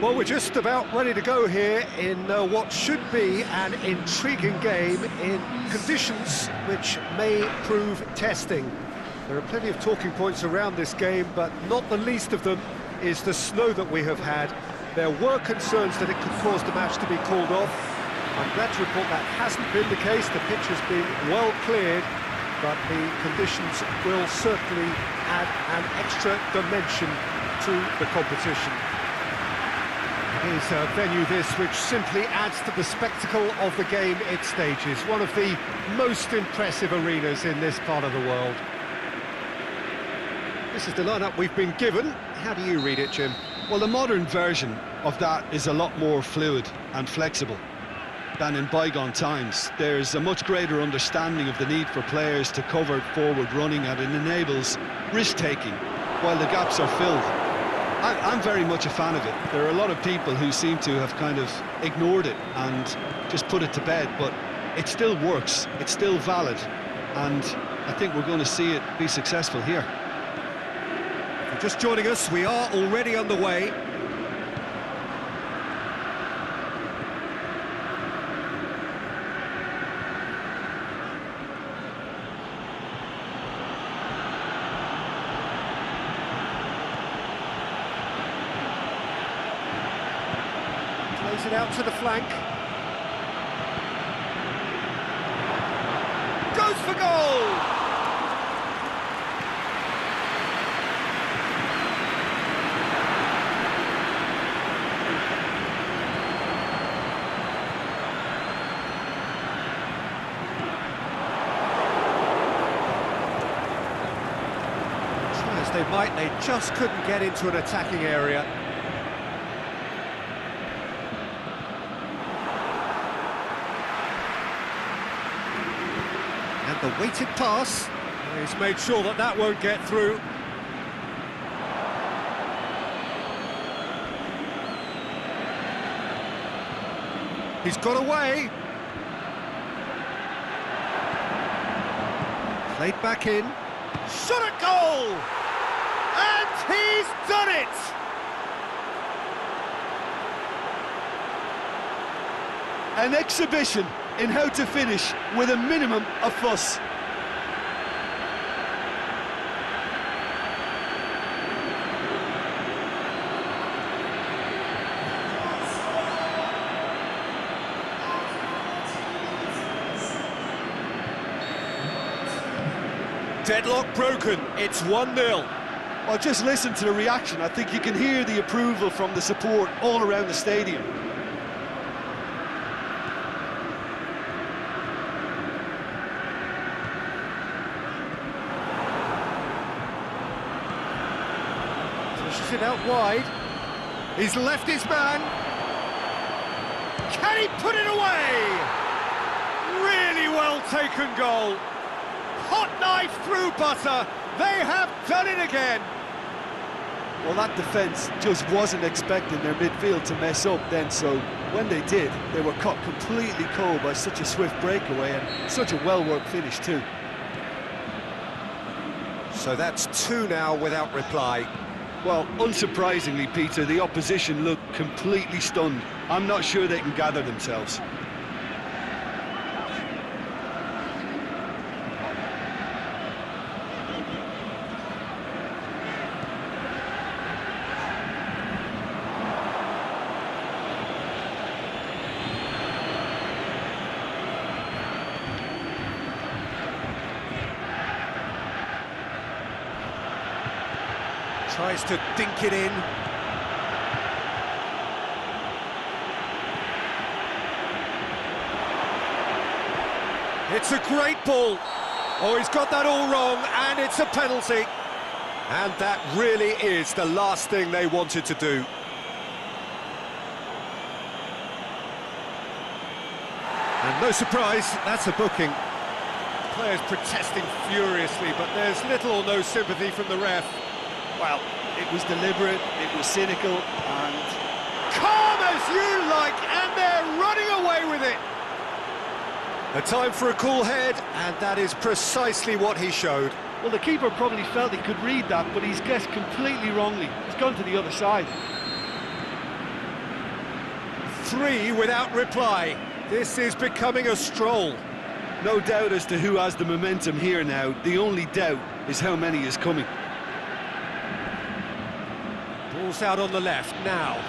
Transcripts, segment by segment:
Well, we're just about ready to go here in what should be an intriguing game in conditions which may prove testing. There are plenty of talking points around this game, but not the least of them is the snow that we have had. There were concerns that it could cause the match to be called off. I'm glad to report that hasn't been the case. The pitch has been well cleared, but the conditions will certainly add an extra dimension to the competition. It is a venue this which simply adds to the spectacle of the game it stages. One of the most impressive arenas in this part of the world. This is the lineup we've been given. How do you read it, Jim? Well, the modern version of that is a lot more fluid and flexible than in bygone times. There's a much greater understanding of the need for players to cover forward running, and it enables risk-taking while the gaps are filled. I'm very much a fan of it. There are a lot of people who seem to have kind of ignored it and just put it to bed, but it still works, it's still valid, and I think we're going to see it be successful here. If you're just joining us, we are already underway. Plays it out to the flank. Goes for goal! Try as they might, they just couldn't get into an attacking area. The weighted pass. He's made sure that that won't get through. He's got away. Played back in. Shot at goal! And he's done it! An exhibition in how to finish with a minimum of fuss. Deadlock broken, it's 1-0. Well, just listen to the reaction. I think you can hear the approval from the support all around the stadium. Pushes it out wide. He's left his man. Can he put it away? Really well taken goal. Hot knife through butter. They have done it again. Well, that defence just wasn't expecting their midfield to mess up then, so when they did, they were caught completely cold by such a swift breakaway and such a well-worked finish too. So that's 2 now without reply. Well, unsurprisingly, Peter, the opposition looked completely stunned. I'm not sure they can gather themselves. Tries to dink it in. It's a great ball. Oh, he's got that all wrong, and it's a penalty. And that really is the last thing they wanted to do. And no surprise, that's a booking. Players protesting furiously, but there's little or no sympathy from the ref. Well, it was deliberate, it was cynical, and calm as you like, and they're running away with it. A time for a cool head, and that is precisely what he showed. well, the keeper probably felt he could read that, but he's guessed completely wrongly. He's gone to the other side. 3 without reply. This is becoming a stroll. No doubt as to who has the momentum here now. The only doubt is how many is coming. Ball's out on the left now.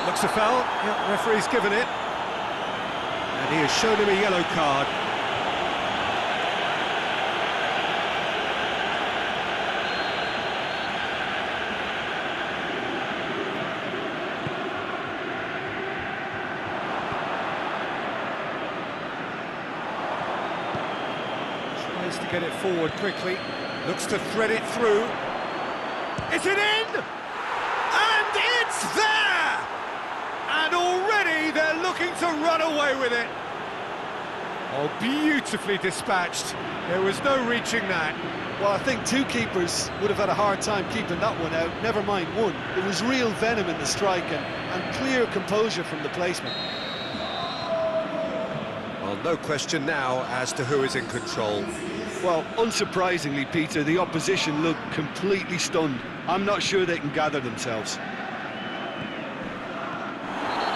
Looks a foul. Yep, referee's given it. And he has shown him a yellow card. Tries to get it forward quickly. Looks to thread it through. Is it in? And it's there! And already they're looking to run away with it. Oh, beautifully dispatched. There was no reaching that. Well, I think two keepers would have had a hard time keeping that one out, never mind one. It was real venom in the strike and clear composure from the placement. Well, no question now as to who is in control. Well, unsurprisingly, Peter, the opposition looked completely stunned. I'm not sure they can gather themselves.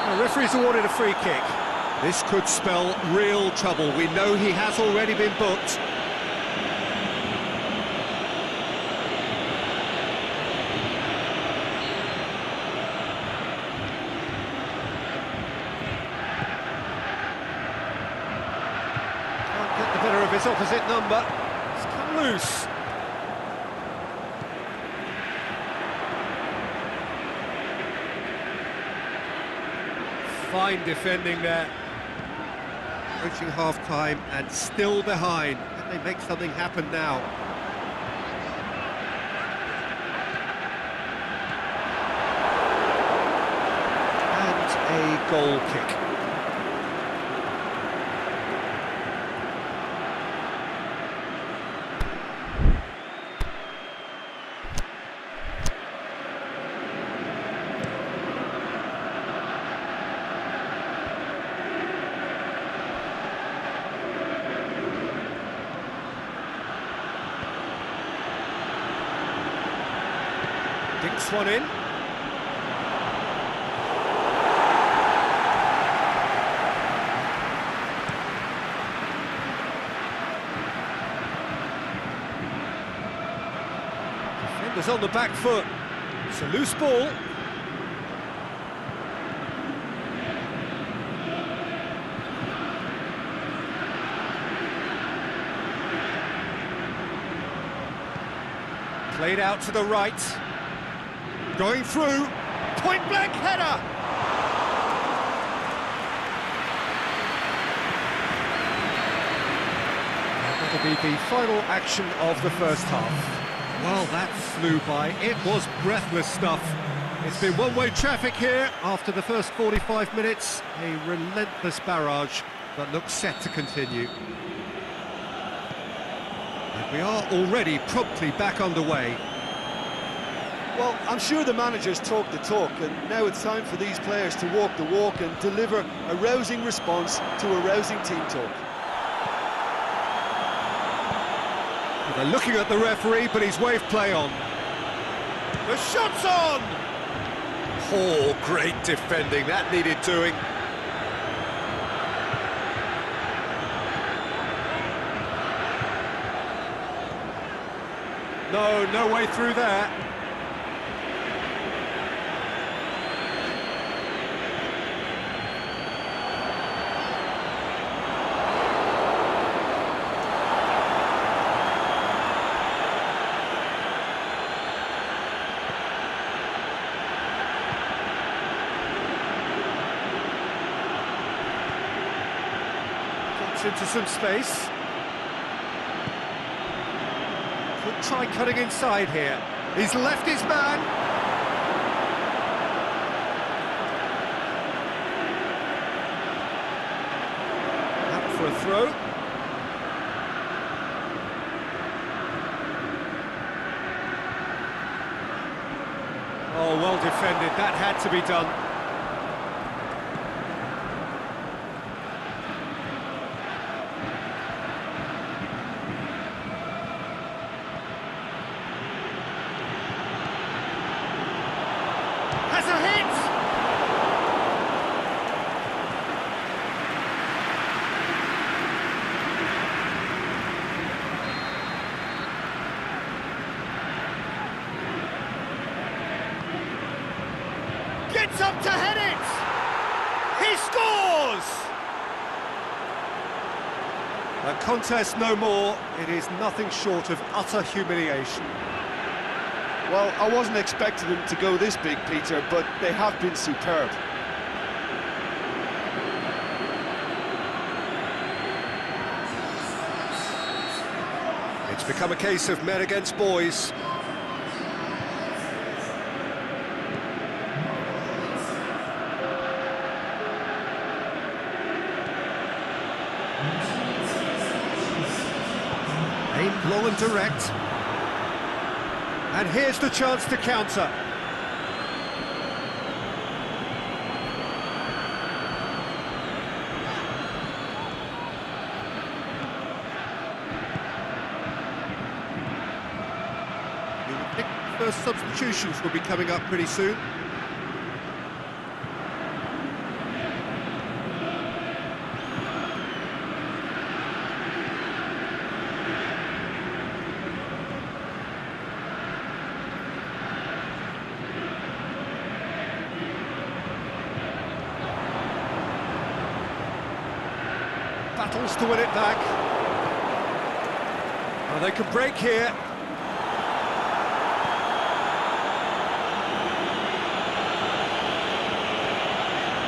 The referee's awarded a free kick. This could spell real trouble. We know he has already been booked. Can't get the better of his opposite number. It's come loose. Fine defending there. Reaching half-time and still behind. Can they make something happen now? And a goal kick. Dinks one in. Defenders on the back foot. It's a loose ball. Played out to the right. Going through, point-blank header! That'll be the final action of the first half. Well, that flew by. It was breathless stuff. It's been one-way traffic here after the first 45 minutes. A relentless barrage that looks set to continue. And we are already promptly back underway. Well, I'm sure the managers talk the talk, and now it's time for these players to walk the walk and deliver a rousing response to a rousing team talk. They're looking at the referee, but he's waved play on. The shot's on! Oh, great defending, that needed doing. No way through there. Into some space. Could try cutting inside here. He's left his man. Out for a throw. Oh, well defended, that had to be done. Has a hit! Gets up to head it! He scores! A contest no more. It is nothing short of utter humiliation. Well, I wasn't expecting them to go this big, Peter, but they have been superb. It's become a case of men against boys. Aimed low and direct. And here's the chance to counter. You would think first substitutions will be coming up pretty soon. Battles to win it back. Oh, they could break here.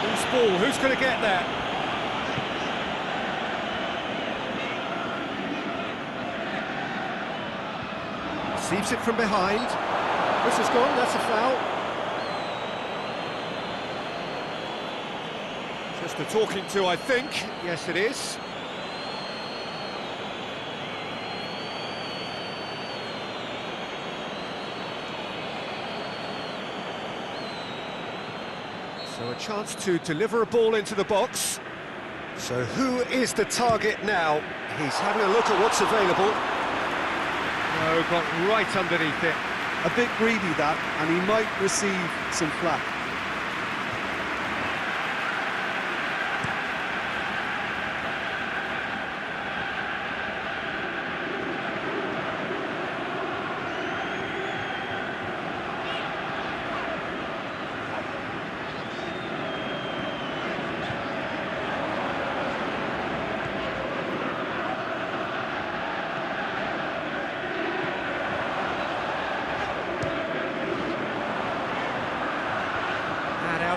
Loose ball, who's going to get there? Receives it from behind. This is gone, that's a foul. Just a talking to, I think. Yes, it is. So a chance to deliver a ball into the box. So who is the target now? He's having a look at what's available. No, got right underneath it. A bit greedy, that, and he might receive some flack.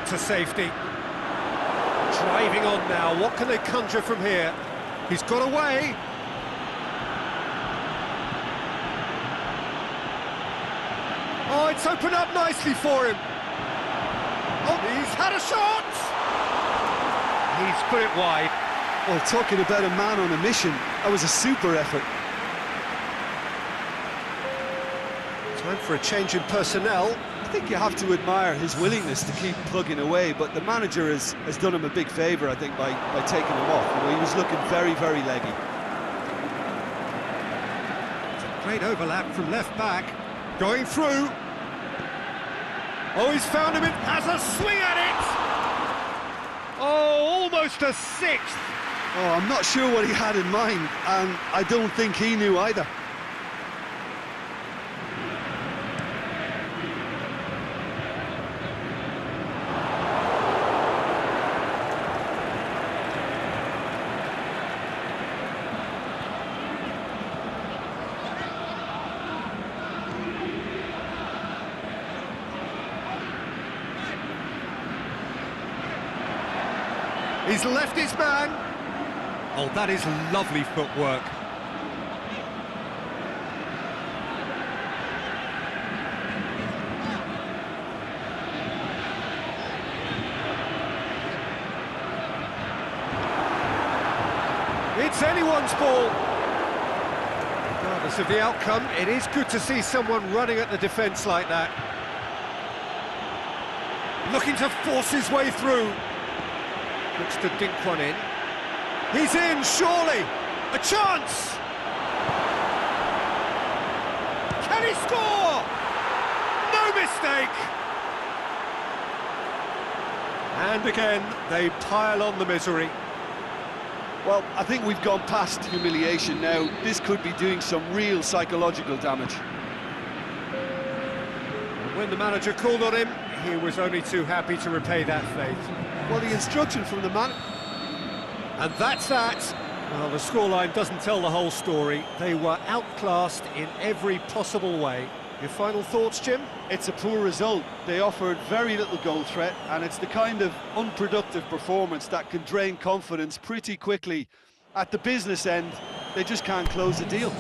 To safety. Driving on now, what can they conjure from here? He's got away. Oh, it's opened up nicely for him. Oh, he's had a shot! He's put it wide. Well, talking about a man on a mission, that was a super effort. Time for a change in personnel. I think you have to admire his willingness to keep plugging away, but the manager has done him a big favour, I think, by taking him off. You know, he was looking very, very leggy. It's a great overlap from left back. Going through. Oh, he's found him, it has a swing at it! Oh, almost a sixth! Oh, I'm not sure what he had in mind, and I don't think he knew either. He's left his man. Oh, that is lovely footwork. It's anyone's ball. Regardless of the outcome, it is good to see someone running at the defence like that. Looking to force his way through. Looks to dink one in. He's in, surely! A chance! Can he score? No mistake! And again, they pile on the misery. Well, I think we've gone past humiliation now. This could be doing some real psychological damage. When the manager called on him, he was only too happy to repay that faith. Well, the instruction from the man... And that's that. Well, the scoreline doesn't tell the whole story. They were outclassed in every possible way. Your final thoughts, Jim? It's a poor result. They offered very little goal threat, and it's the kind of unproductive performance that can drain confidence pretty quickly. At the business end, they just can't close the deal.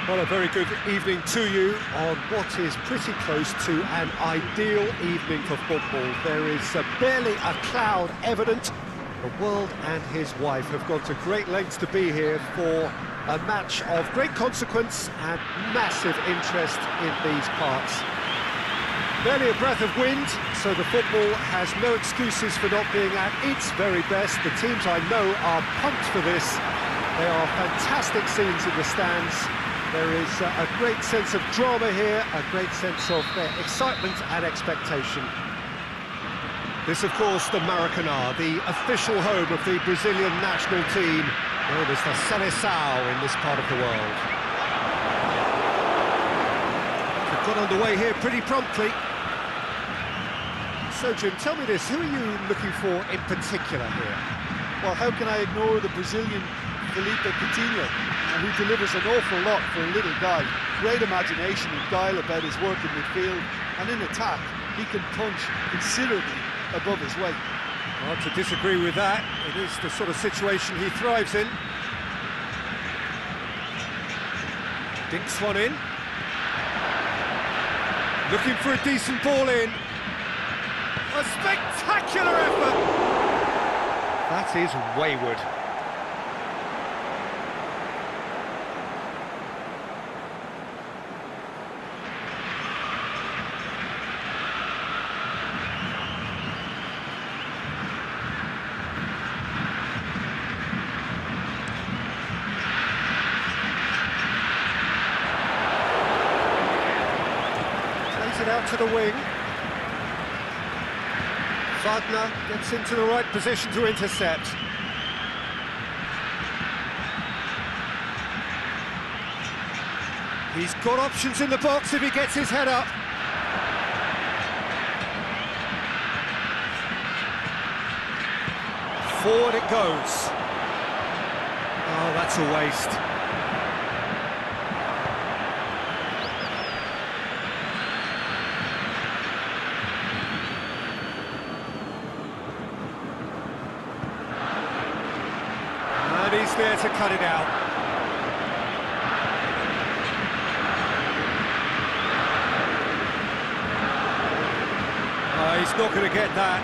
Well, a very good evening to you on what is pretty close to an ideal evening for football. There is barely a cloud evident. The world and his wife have gone to great lengths to be here for a match of great consequence and massive interest in these parts. Barely a breath of wind, so the football has no excuses for not being at its very best. The teams I know are pumped for this. There are fantastic scenes in the stands. There is a great sense of drama here, a great sense of excitement and expectation. This, of course, the Maracanã, the official home of the Brazilian national team, known as the Seleção in this part of the world. We've got underway here pretty promptly. So, Jim, tell me this, who are you looking for in particular here? Well, how can I ignore the Brazilian Felipe Coutinho, who delivers an awful lot for a little guy. Great imagination and guile about his work in midfield, and in attack, he can punch considerably above his weight. Hard to disagree with that. It is the sort of situation he thrives in. Dinks one in. Looking for a decent ball in. A spectacular effort! That is wayward. It out to the wing. Wagner gets into the right position to intercept. He's got options in the box if he gets his head up. Forward it goes. Oh, that's a waste. And he's there to cut it out. Oh, he's not going to get that.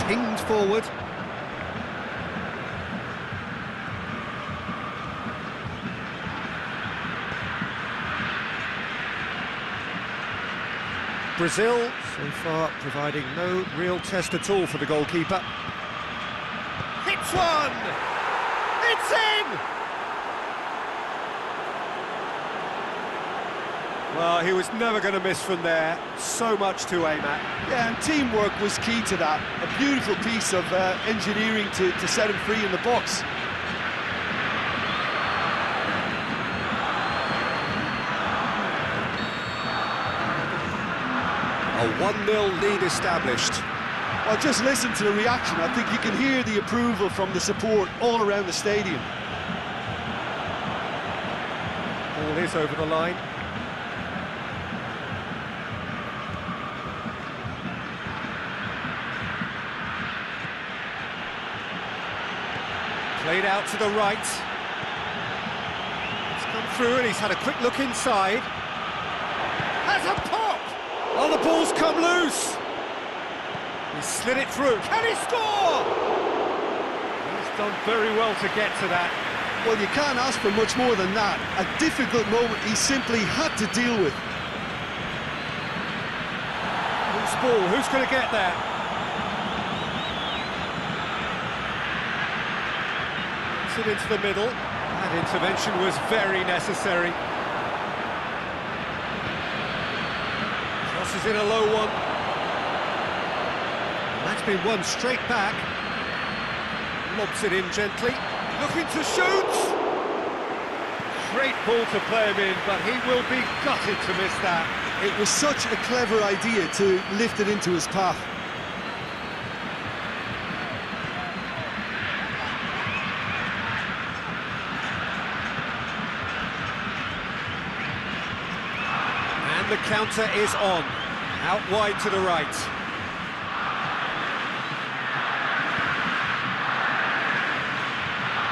Pinged forward. Brazil, so far, providing no real test at all for the goalkeeper. Hits one! It's in! Well, he was never going to miss from there. So much to aim at. Yeah, and teamwork was key to that. A beautiful piece of engineering to set him free in the box. A 1-0 lead established. Well, just listen to the reaction. I think you can hear the approval from the support all around the stadium. Ball is over the line. Played out to the right. It's come through and he's had a quick look inside. Has a pop! Oh, the ball's come loose! He slid it through. Can he score? He's done very well to get to that. Well, you can't ask for much more than that. A difficult moment he simply had to deal with. Loose ball, who's going to get there? Puts it into the middle. That intervention was very necessary. Crosses in a low one. That's been won straight back. Lobs it in gently. Looking to shoot! Great ball to play him in, but he will be gutted to miss that. It was such a clever idea to lift it into his path. And the counter is on. Out wide to the right.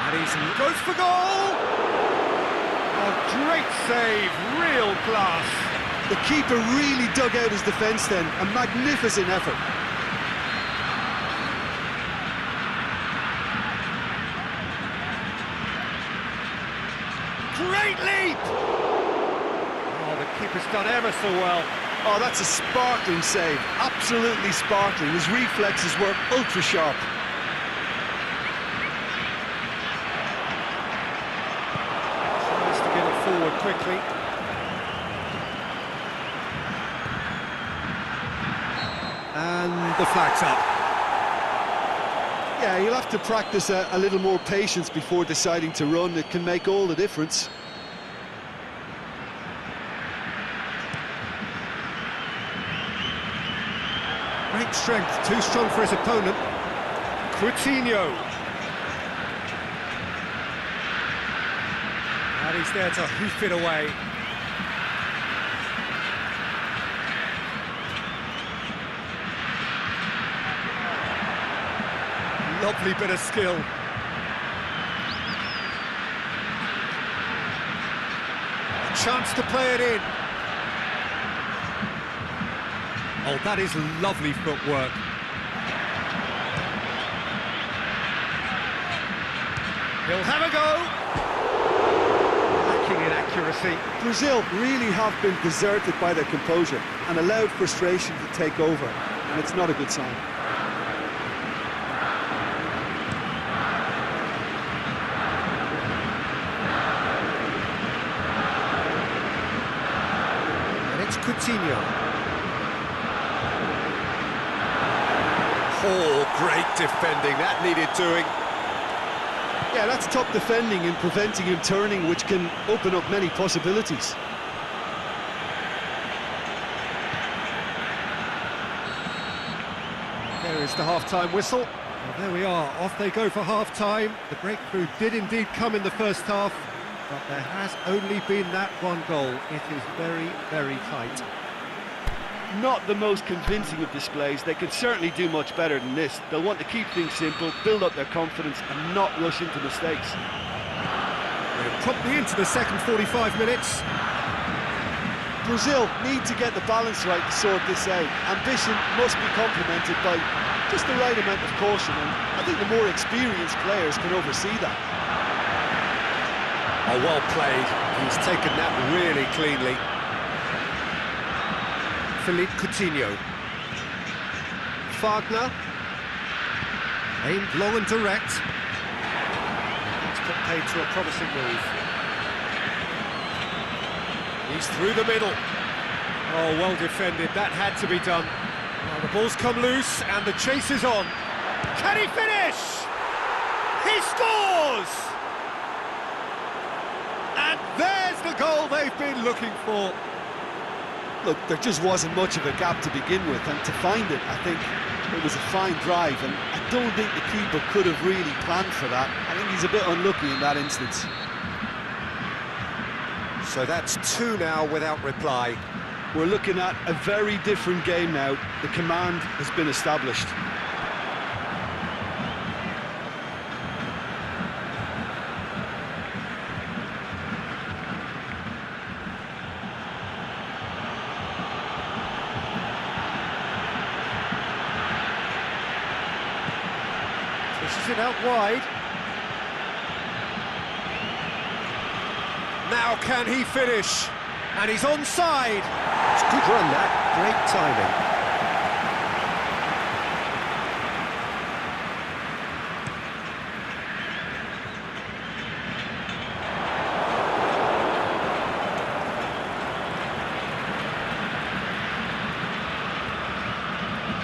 And he goes for goal! A great save, real class. The keeper really dug out his defence then, a magnificent effort. Great leap! Oh, the keeper's done ever so well. Oh, that's a sparkling save, absolutely sparkling. His reflexes were ultra sharp. Tries to get it forward quickly. And the flag's up. Yeah, you'll have to practice a little more patience before deciding to run. It can make all the difference. Great strength, too strong for his opponent. Coutinho. And he's there to hoof it away. Lovely bit of skill. A chance to play it in. Oh, that is lovely footwork. He'll have a go. Lacking in accuracy. Brazil really have been deserted by their composure and allowed frustration to take over, and it's not a good sign. And it's Coutinho. Oh, great defending, that needed doing. Yeah, that's top defending and preventing him turning, which can open up many possibilities. There is the half-time whistle. Well, there we are, off they go for half-time. The breakthrough did indeed come in the first half, but there has only been that one goal. It is very, very tight. Not the most convincing of displays. They could certainly do much better than this. They'll want to keep things simple, build up their confidence and not rush into mistakes. We're promptly into the second 45 minutes. Brazil need to get the balance right to sort this out. Ambition must be complemented by just the right amount of caution, and I think the more experienced players can oversee that. Oh, well played. He's taken that really cleanly. Philippe Coutinho. Wagner. Aimed long and direct. It's put paid to a promising move. He's through the middle. Oh, well defended, that had to be done. Now the ball's come loose and the chase is on. Can he finish? He scores! And there's the goal they've been looking for. Look, there just wasn't much of a gap to begin with, and to find it, I think it was a fine drive, and I don't think the keeper could have really planned for that. I think he's a bit unlucky in that instance. So that's 2 now without reply. We're looking at a very different game now. The command has been established. Pushes it out wide. Now can he finish? And he's onside. It's a good run, that. Great timing.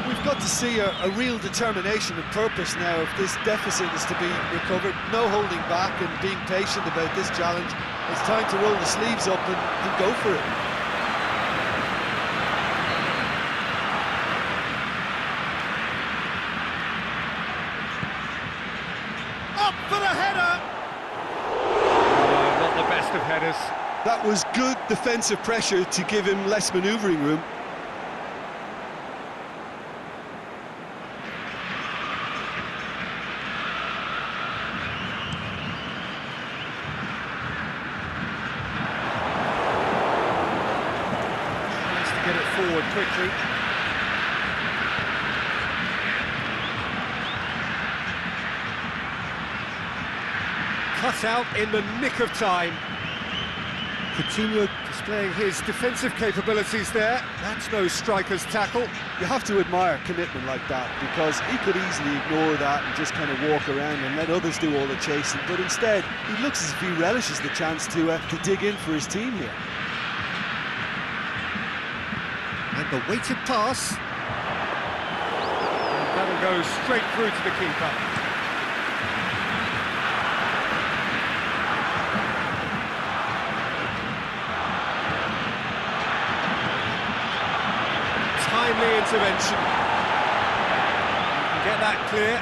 We've got to see a real determination and purpose now if this deficit is to be recovered. No holding back and being patient about this challenge. It's time to roll the sleeves up and go for it. Up for the header! Oh, not the best of headers. That was good defensive pressure to give him less manoeuvring room. Get it forward quickly. Cut out in the nick of time. Coutinho displaying his defensive capabilities there. That's no striker's tackle. You have to admire commitment like that, because he could easily ignore that and just kind of walk around and let others do all the chasing, but instead he looks as if he relishes the chance to dig in for his team here. And the weighted pass. And that'll go straight through to the keeper. Timely intervention. Get that clear.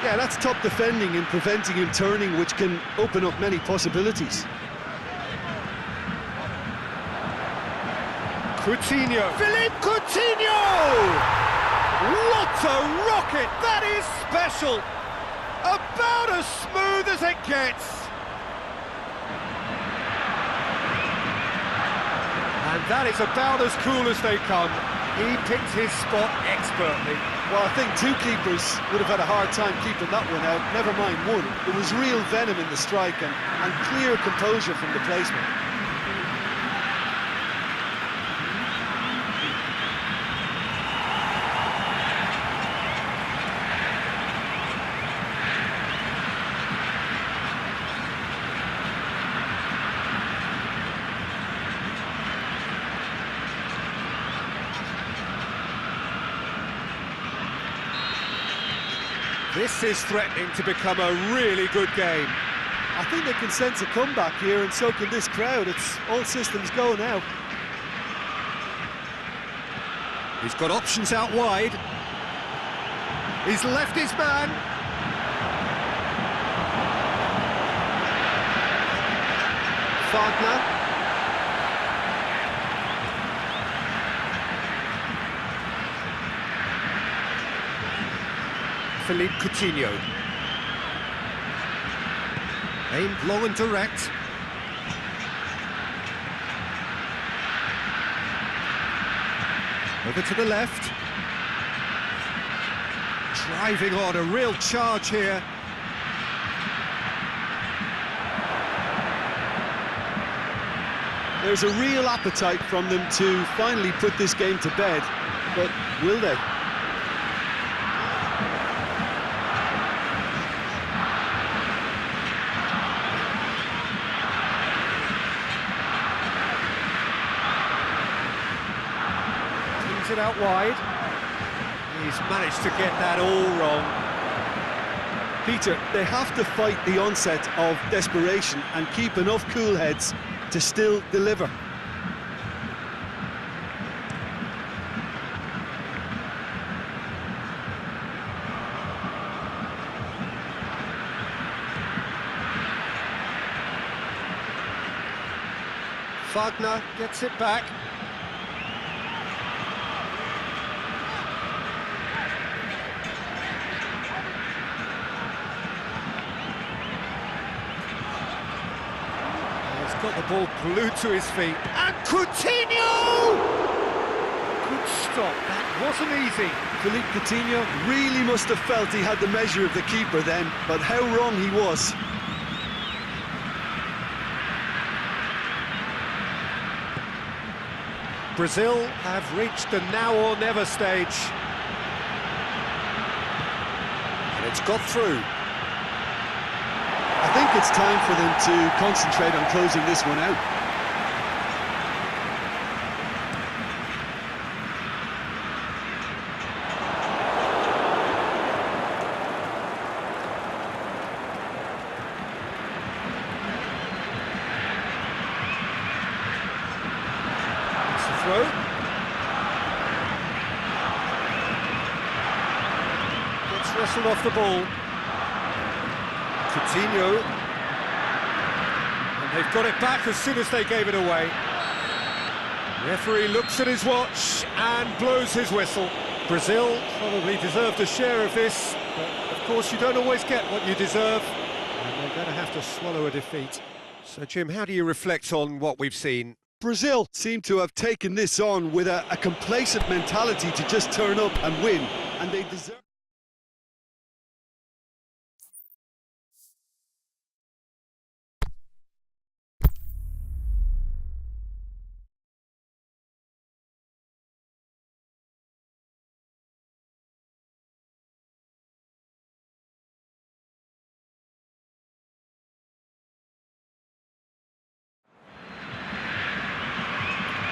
Yeah, that's top defending and preventing him turning, which can open up many possibilities. Coutinho. Philippe Coutinho! What a rocket! That is special! About as smooth as it gets! And that is about as cool as they come. He picked his spot expertly. Well, I think two keepers would have had a hard time keeping that one out, never mind one. There was real venom in the strike and clear composure from the placement. This is threatening to become a really good game. I think they can sense a comeback here, and so can this crowd. It's all systems go now. He's got options out wide. He's left his man. Wagner. Philippe Coutinho. Aimed low and direct. Over to the left. Driving on, a real charge here. There's a real appetite from them to finally put this game to bed, but will they? it out wide. He's managed to get that all wrong. Peter, they have to fight the onset of desperation and keep enough cool heads to still deliver. Wagner gets it back. He's got the ball glued to his feet. And Coutinho! Good stop, that wasn't easy. Philippe Coutinho really must have felt he had the measure of the keeper then, but how wrong he was. Brazil have reached the now or never stage. And it's got through. I think it's time for them to concentrate on closing this one out. Throw. Gets wrestled off the ball. Coutinho. And they've got it back as soon as they gave it away. Referee looks at his watch and blows his whistle. Brazil probably deserved a share of this, but of course you don't always get what you deserve, and they're going to have to swallow a defeat. So Jim, how do you reflect on what we've seen? Brazil seem to have taken this on with a complacent mentality to just turn up and win, and they deserve...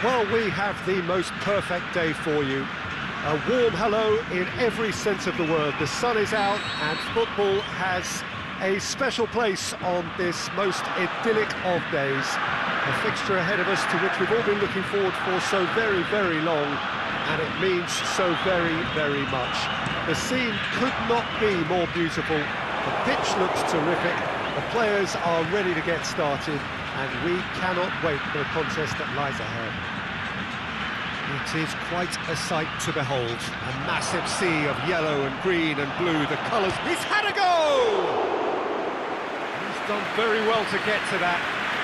Well, we have the most perfect day for you. A warm hello in every sense of the word. The sun is out and football has a special place on this most idyllic of days. A fixture ahead of us to which we've all been looking forward for so very, very long, and it means so very, very much. The scene could not be more beautiful. The pitch looks terrific. The players are ready to get started, and we cannot wait for the contest that lies ahead. It is quite a sight to behold. A massive sea of yellow and green and blue, the colours. He's had a go! He's done very well to get to that.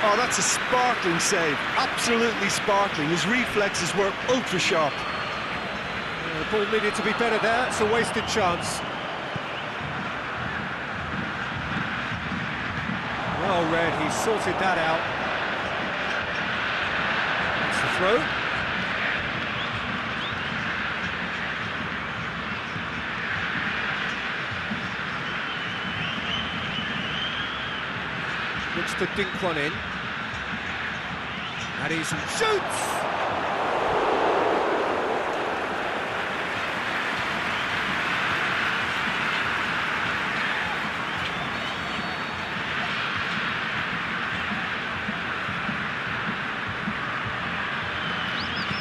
Oh, that's a sparkling save. Absolutely sparkling. His reflexes were ultra-sharp. The ball needed to be better there. It's a wasted chance. Well read, he sorted that out. That's the throw. Looks to dink one in. And he shoots!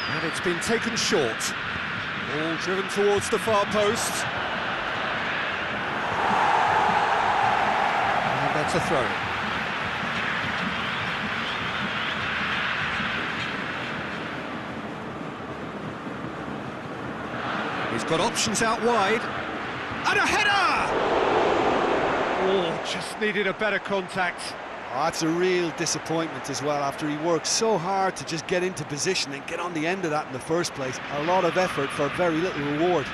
And it's been taken short. Ball driven towards the far post. And that's a throw. He's got options out wide. And a header! Oh, just needed a better contact. Oh, that's a real disappointment as well, after he worked so hard to just get into position and get on the end of that in the first place. A lot of effort for very little reward.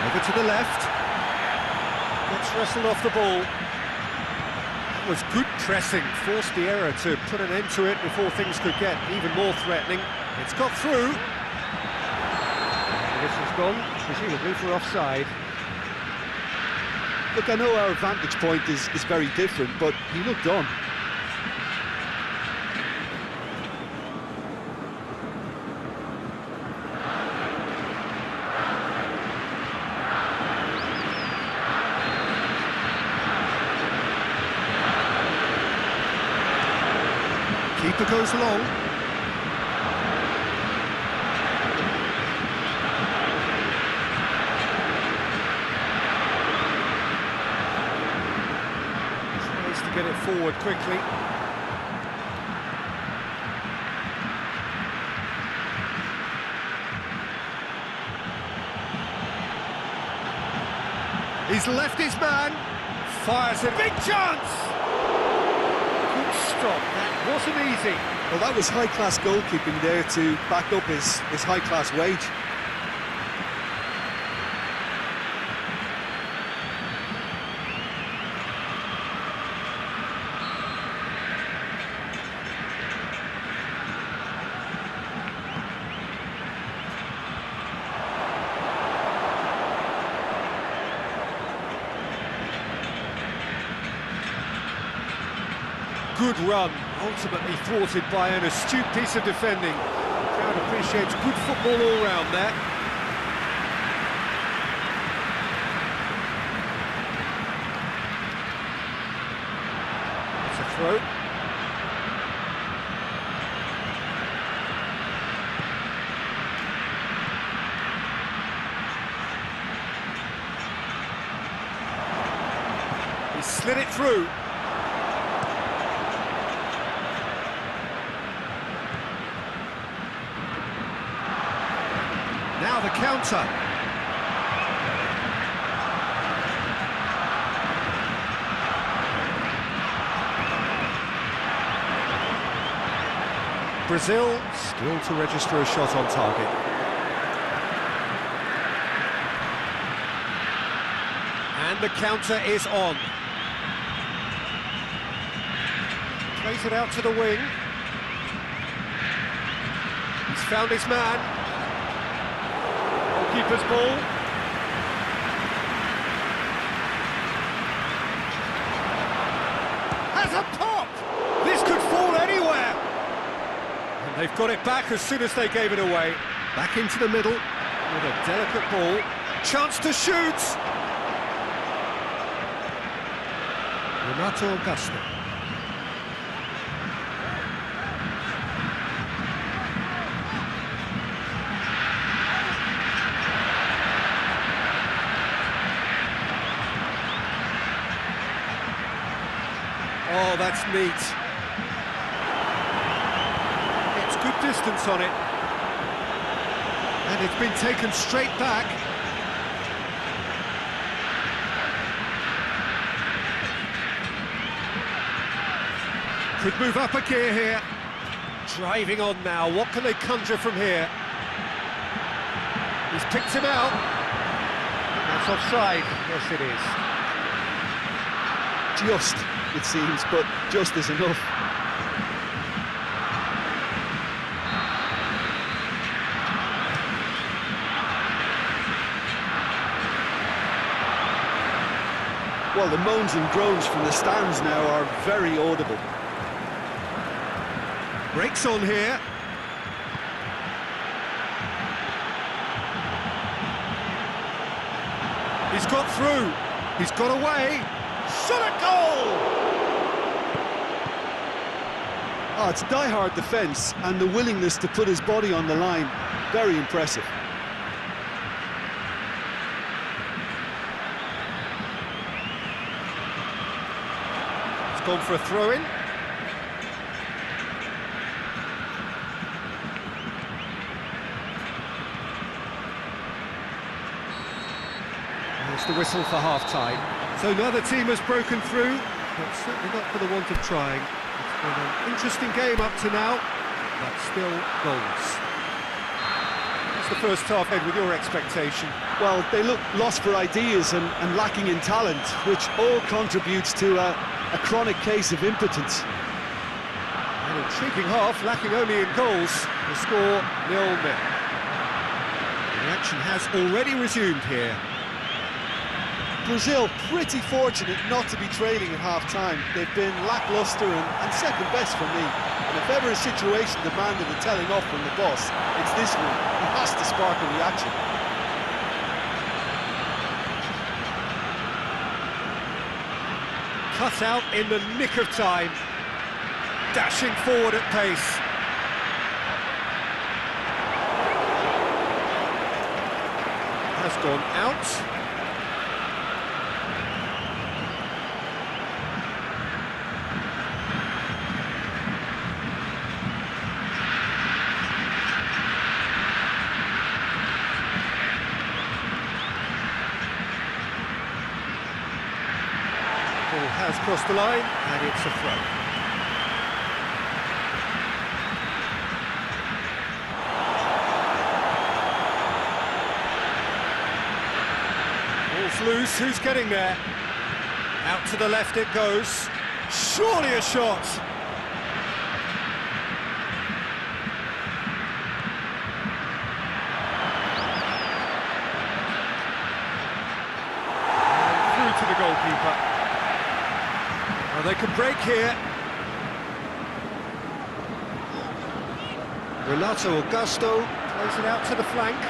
Over to the left. Gets wrestled off the ball. That was good pressing, forced the error to put an end to it before things could get even more threatening. It's got through. This has gone, presumably for offside. Look, I know our vantage point is very different, but he looked on. Keeper goes long. Tries to get it forward quickly. He's left his man. Fires a big chance. Good stop. That wasn't easy. Well, that was high-class goalkeeping there to back up his high-class wage. Good run, ultimately thwarted by an astute piece of defending. The crowd appreciates good football all round there. It's a throw. He slid it through. Now the counter. Brazil still to register a shot on target. And the counter is on. Plays it out to the wing. He's found his man. Keeper's ball. Has a pop! This could fall anywhere! And they've got it back as soon as they gave it away. Back into the middle with a delicate ball. Chance to shoot! Renato Augusto. Oh, that's neat. It's good distance on it. And it's been taken straight back. Could move up a gear here. Driving on now. What can they conjure from here? He's picked him out. That's offside. Yes, it is. Just, it seems, but just is enough. Well, the moans and groans from the stands now are very audible. Breaks on here. He's got through. He's got away. Shot a goal! Oh, it's die-hard defence and the willingness to put his body on the line. Very impressive. He's gone for a throw-in. There's the whistle for half-time. So another team has broken through, but certainly not for the want of trying. It's been an interesting game up to now, but still goals. What's the first half, Ed, with your expectation? Well, they look lost for ideas and lacking in talent, which all contributes to a chronic case of impotence. An intriguing half, lacking only in goals. The score 0-0. The action has already resumed here. Brazil pretty fortunate not to be trailing at half-time. They've been lacklustre and second best for me. And if ever a situation demanded a telling off from the boss, it's this one. He has to spark a reaction. Cut out in the nick of time. Dashing forward at pace. Has gone out. Ball has crossed the line, and it's a throw. Ball's loose, who's getting there? Out to the left it goes. Surely a shot! And through to the goalkeeper. Well, they could break here. Renato Augusto plays it out to the flank.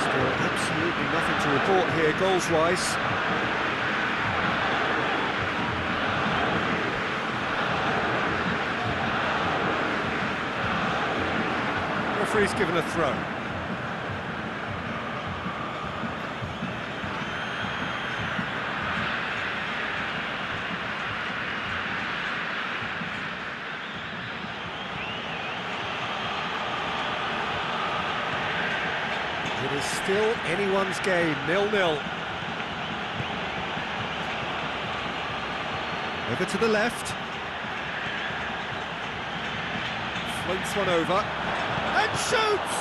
Still absolutely nothing to report here, goals-wise. Referee's given a throw. It is still anyone's game, 0-0. Over to the left. Floats one over. And shoots!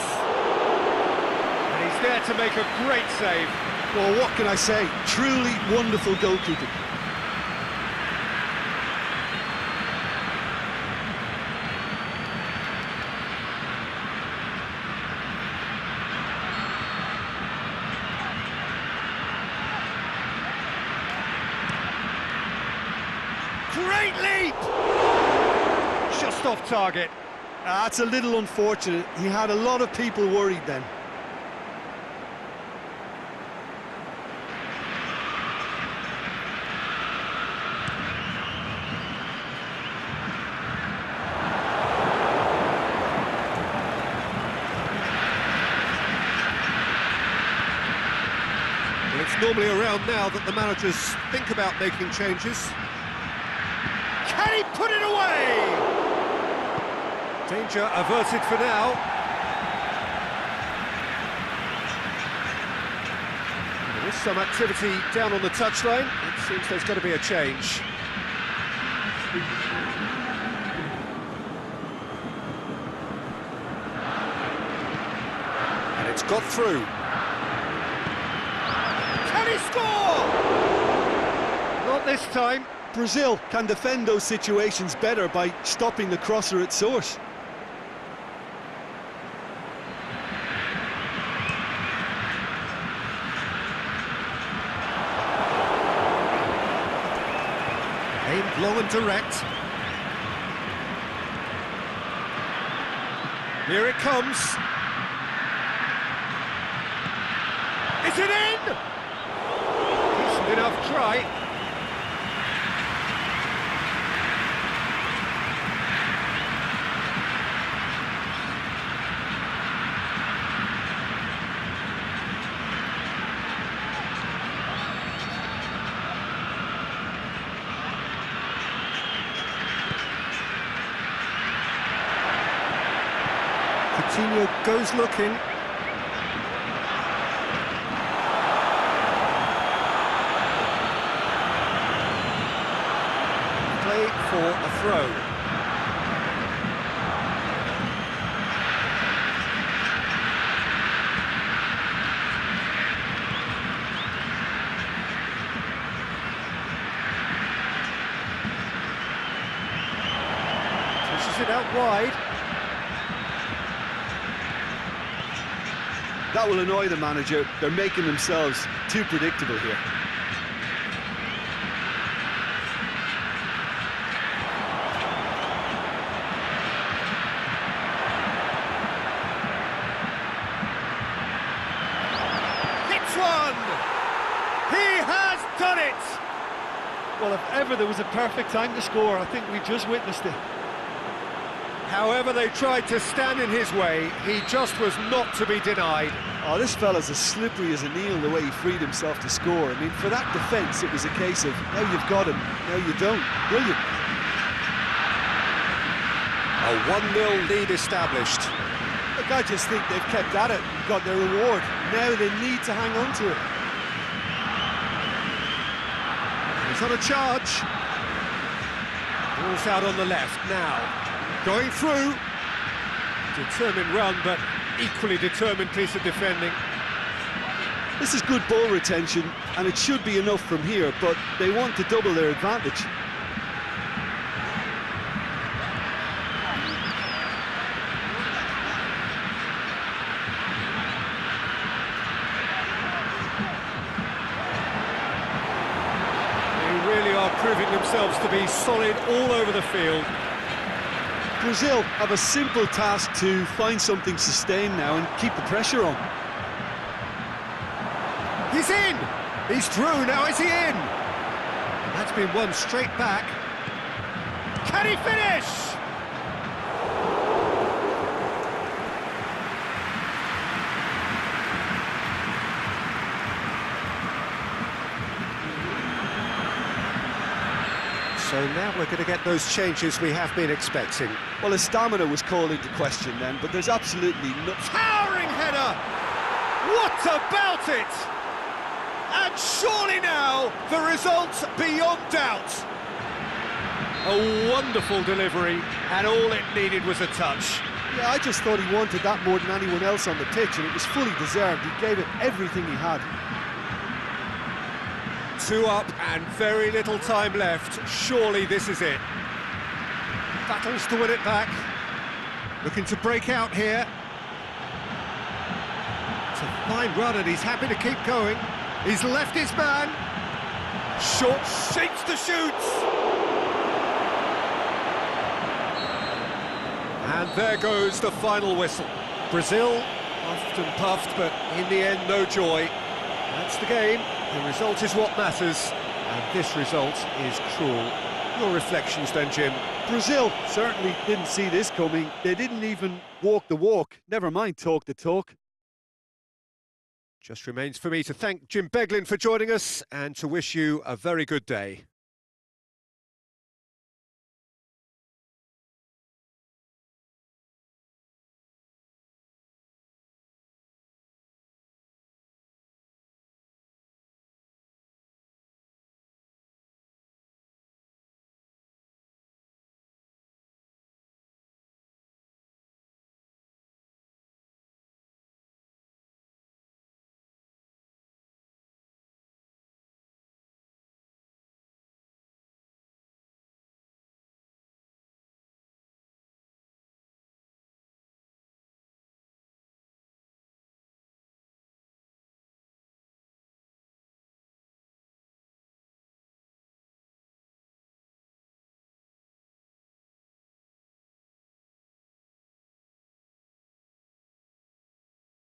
And he's there to make a great save. Well, what can I say? Truly wonderful goalkeeping. Great leap! Just off target. That's a little unfortunate. He had a lot of people worried then. Well, it's normally around now that the managers think about making changes. Can he put it away? Danger averted for now. There is some activity down on the touchline. It seems there's got to be a change. And it's got through. Can he score? Not this time. Brazil can defend those situations better by stopping the crosser at source. Aimed low and direct. Here it comes. Is it in? Decent enough try. Coutinho goes looking. Play for a throw. Pushes it out wide. That will annoy the manager. They're making themselves too predictable here. Hits one! He has done it! Well, if ever there was a perfect time to score, I think we just witnessed it. However they tried to stand in his way, he just was not to be denied. Oh, this fella's as slippery as a eel the way he freed himself to score. I mean, for that defence, it was a case of, now you've got him, now you don't. Brilliant. A 1-0 lead established. Look, I just think they've kept at it and got their reward. Now they need to hang on to it. He's on a charge. Ball's out on the left now. Going through. Determined run, but equally determined piece of defending. This is good ball retention, and it should be enough from here, but they want to double their advantage. They really are proving themselves to be solid all over the field. Brazil have a simple task to find something sustained now and keep the pressure on. He's in! He's through, now is he in? That's been won straight back. Can he finish? So now we're going to get those changes we have been expecting. Well, his stamina was called into question then, but there's absolutely no... Towering header! What about it? And surely now, the result's beyond doubt. A wonderful delivery, and all it needed was a touch. Yeah, I just thought he wanted that more than anyone else on the pitch, and it was fully deserved. He gave it everything he had. 2 up and very little time left. Surely this is it. Battles to win it back. Looking to break out here. It's a fine run and he's happy to keep going. He's left his man. Short shapes to shoot. And there goes the final whistle. Brazil puffed and puffed, but in the end, no joy. That's the game. The result is what matters, and this result is cruel. Your reflections then, Jim? Brazil certainly didn't see this coming. They didn't even walk the walk, never mind talk the talk. Just remains for me to thank Jim Beglin for joining us and to wish you a very good day.